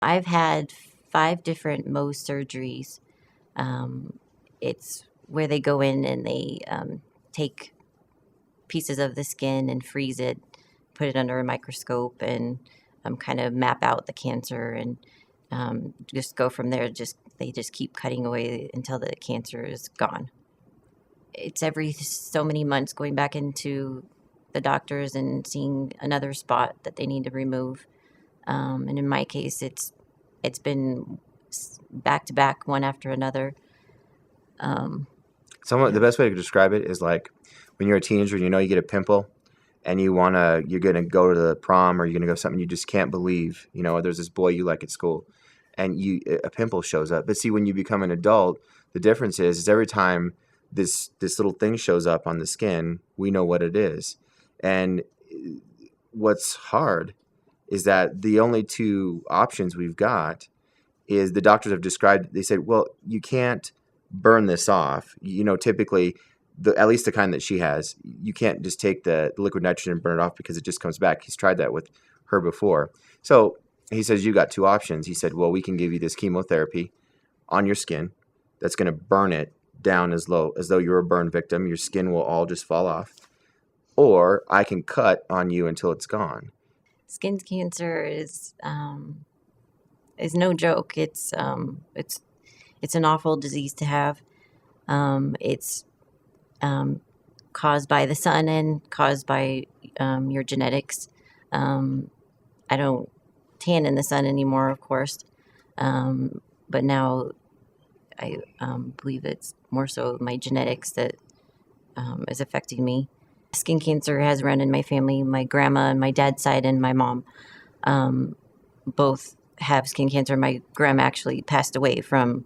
I've had 5 different Mohs surgeries. It's where they go in and they take pieces of the skin and freeze it, put it under a microscope, and kind of map out the cancer and just go from there. They just keep cutting away until the cancer is gone. It's every so many months going back into the doctors and seeing another spot that they need to remove. And in my case, it's been back to back, one after another. The best way to describe it is like when you're a teenager and you get a pimple and you're gonna go to the prom or you're gonna go something you just can't believe. There's this boy you like at school, and a pimple shows up. But see, when you become an adult, the difference is every time this little thing shows up on the skin, we know what it is. And what's hard is that the only two options we've got is the doctors have described. They said, well, you can't burn this off. Typically, at least the kind that she has, you can't just take the liquid nitrogen and burn it off because it just comes back. He's tried that with her before. So he says, you got two options. He said, well, we can give you this chemotherapy on your skin that's going to burn it down as low as though you're a burn victim. Your skin will all just fall off. Or I can cut on you until it's gone. Skin cancer is no joke. It's an awful disease to have. It's caused by the sun and caused by your genetics. I don't tan in the sun anymore, of course, but now I believe it's more so my genetics that is affecting me. Skin cancer has run in my family. My grandma on my dad's side and my mom both have skin cancer. My grandma actually passed away from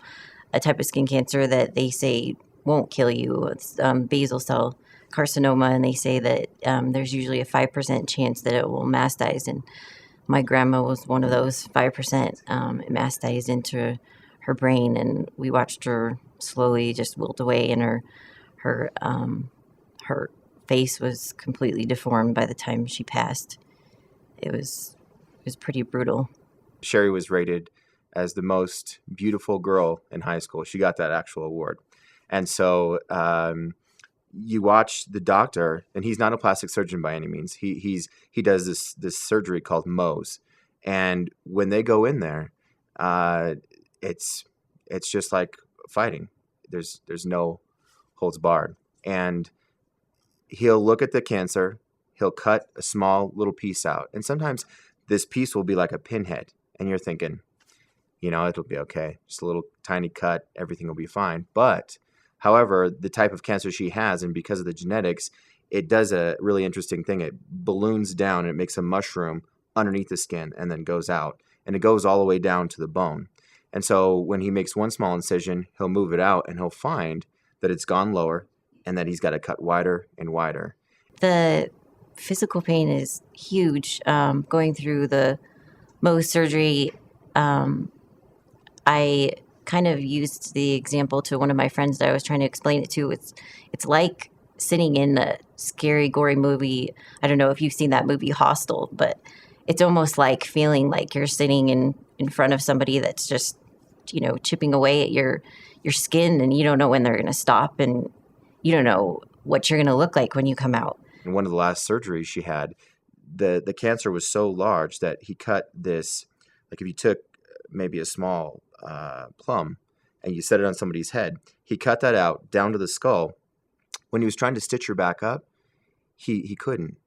a type of skin cancer that they say won't kill you. It's basal cell carcinoma, and they say that there's usually a 5% chance that it will masticize. And my grandma was one of those 5%. It masticized into her brain, and we watched her slowly just wilt away, and her face was completely deformed by the time she passed. It was pretty brutal. Cherri was rated as the most beautiful girl in high school. She got that actual award. And so you watch the doctor, and he's not a plastic surgeon by any means. He does this surgery called Mohs. And when they go in there, it's just like fighting. There's no holds barred. And he'll look at the cancer, he'll cut a small little piece out. And sometimes this piece will be like a pinhead. And you're thinking, it'll be okay. Just a little tiny cut, everything will be fine. But, however, the type of cancer she has, and because of the genetics, it does a really interesting thing. It balloons down and it makes a mushroom underneath the skin and then goes out. And it goes all the way down to the bone. And so when he makes one small incision, he'll move it out and he'll find that it's gone lower and that he's got to cut wider and wider. The physical pain is huge. Going through the Mohs surgery, I kind of used the example to one of my friends that I was trying to explain it to. It's like sitting in a scary, gory movie. I don't know if you've seen that movie Hostel, but it's almost like feeling like you're sitting in front of somebody that's just, chipping away at your skin, and you don't know when they're going to stop, and you don't know what you're going to look like when you come out. In one of the last surgeries she had, the cancer was so large that he cut this, like if you took maybe a small plum and you set it on somebody's head, he cut that out down to the skull. When he was trying to stitch her back up, he couldn't.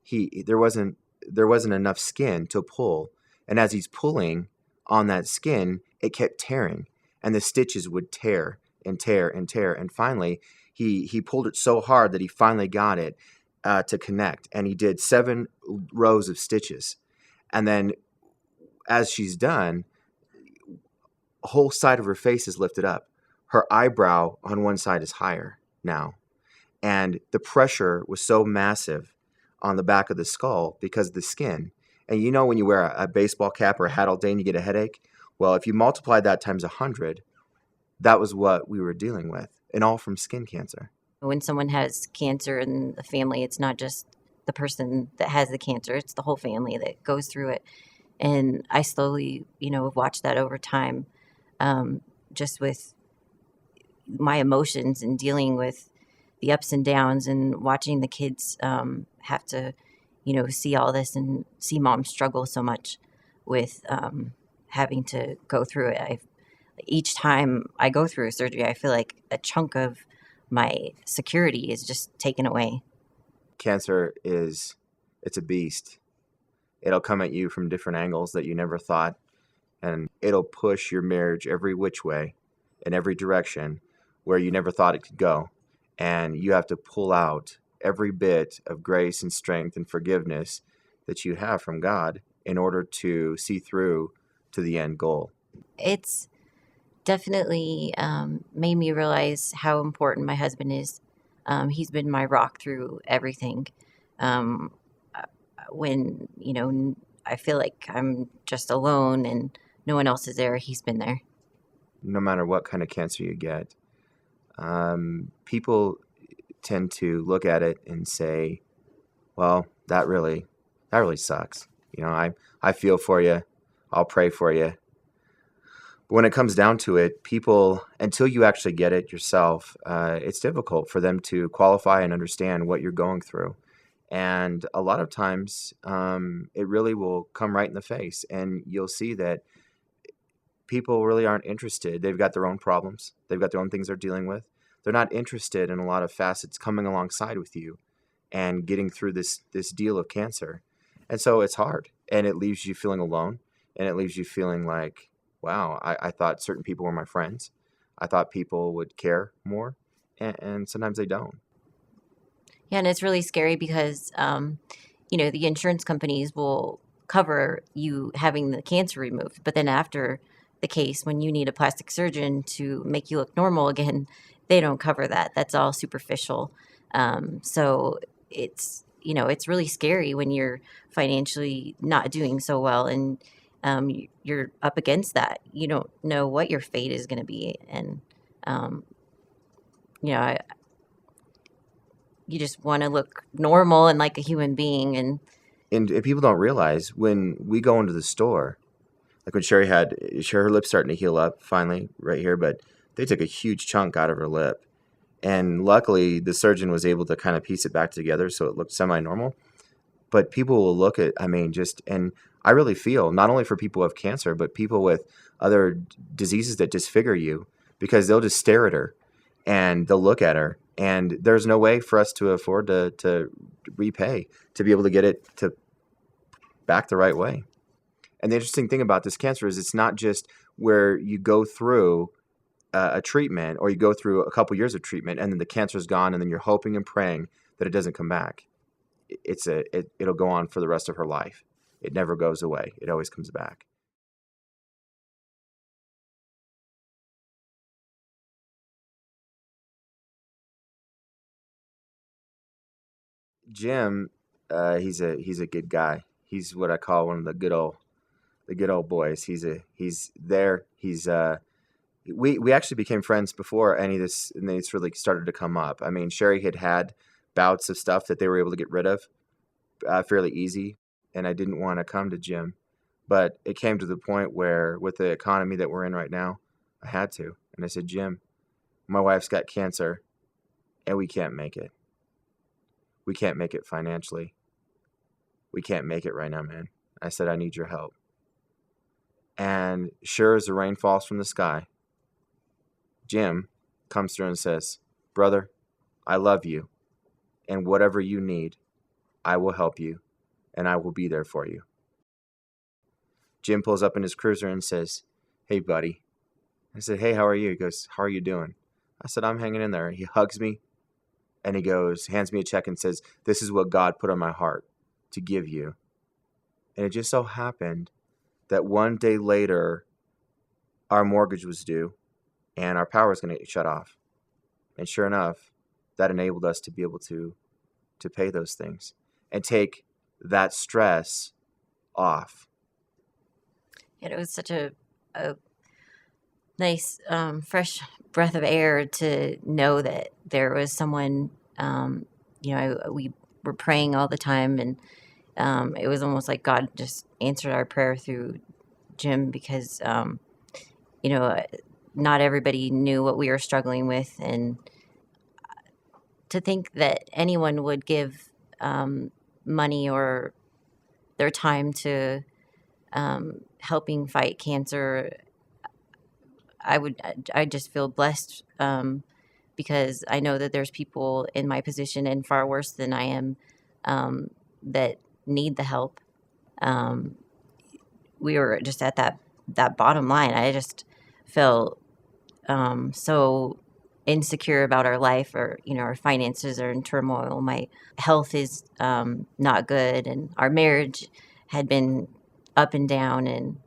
There wasn't enough skin to pull, and as he's pulling on that skin, it kept tearing, and the stitches would tear and tear and tear, and finally he pulled it so hard that he finally got it to connect, and he did 7 rows of stitches. And then as she's done, the whole side of her face is lifted up. Her eyebrow on one side is higher now, and the pressure was so massive on the back of the skull because of the skin. And when you wear a baseball cap or a hat all day and you get a headache, well, if you multiply that times 100, that was what we were dealing with, and all from skin cancer. When someone has cancer in the family, it's not just the person that has the cancer, it's the whole family that goes through it. And I slowly, have watched that over time, just with my emotions and dealing with the ups and downs and watching the kids have to, see all this and see mom struggle so much with having to go through it. Each time I go through a surgery, I feel like a chunk of my security is just taken away. Cancer it's a beast. It'll come at you from different angles that you never thought, and it'll push your marriage every which way, in every direction where you never thought it could go. And you have to pull out every bit of grace and strength and forgiveness that you have from God in order to see through to the end goal. It's definitely made me realize how important my husband is. He's been my rock through everything. Um, when, I feel like I'm just alone and no one else is there, he's been there. No matter what kind of cancer you get, people tend to look at it and say, well, that really sucks. I feel for you. I'll pray for you. But when it comes down to it, people, until you actually get it yourself, it's difficult for them to qualify and understand what you're going through. And a lot of times, it really will come right in the face, and you'll see that people really aren't interested. They've got their own problems. They've got their own things they're dealing with. They're not interested in a lot of facets coming alongside with you and getting through this deal of cancer. And so it's hard, and it leaves you feeling alone, and it leaves you feeling like, wow, I thought certain people were my friends. I thought people would care more, and sometimes they don't. Yeah, and it's really scary because, the insurance companies will cover you having the cancer removed, but then after the case, when you need a plastic surgeon to make you look normal again, they don't cover that. That's all superficial. So it's really scary when you're financially not doing so well and you're up against that. You don't know what your fate is going to be, and um, you know, I, you just want to look normal and like a human being. And And people don't realize when we go into the store, like when her lip's starting to heal up finally right here, but they took a huge chunk out of her lip. And luckily, the surgeon was able to kind of piece it back together so it looked semi-normal. But people will look at, and I really feel not only for people who have cancer, but people with other diseases that disfigure you, because they'll just stare at her and they'll look at her. And there's no way for us to afford to repay, to be able to get it to back the right way. And the interesting thing about this cancer is it's not just where you go through a treatment or you go through a couple years of treatment and then the cancer is gone and then you're hoping and praying that it doesn't come back. It'll go on for the rest of her life. It never goes away. It always comes back. Jim, he's a good guy. He's what I call one of the good old boys. He's there. We actually became friends before any of this, and it's really started to come up. I mean, Cherri had bouts of stuff that they were able to get rid of fairly easy, and I didn't want to come to Jim, but it came to the point where, with the economy that we're in right now, I had to, and I said, Jim, my wife's got cancer, and we can't make it. We can't make it financially. We can't make it right now, man. I said, I need your help. And sure as the rain falls from the sky, Jim comes through and says, brother, I love you, and whatever you need, I will help you, and I will be there for you. Jim pulls up in his cruiser and says, hey, buddy. I said, hey, how are you? He goes, how are you doing? I said, I'm hanging in there. He hugs me, and he goes, hands me a check and says, this is what God put on my heart to give you. And it just so happened that one day later, our mortgage was due, and our power was going to get shut off. And sure enough, that enabled us to be able to pay those things and take that stress off. it was such a nice, fresh breath of air to know that there was someone, we were praying all the time, and it was almost like God just answered our prayer through Jim, because you know, not everybody knew what we were struggling with, and to think that anyone would give money or their time to helping fight cancer, I just feel blessed, because I know that there's people in my position and far worse than I am, that need the help. Um, we were just at that bottom line. I just felt so insecure about our life, or our finances are in turmoil. My health is not good, and our marriage had been up and down, and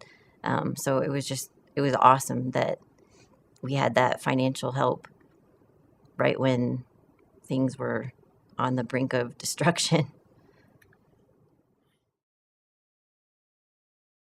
so it was awesome that we had that financial help right when things were on the brink of destruction.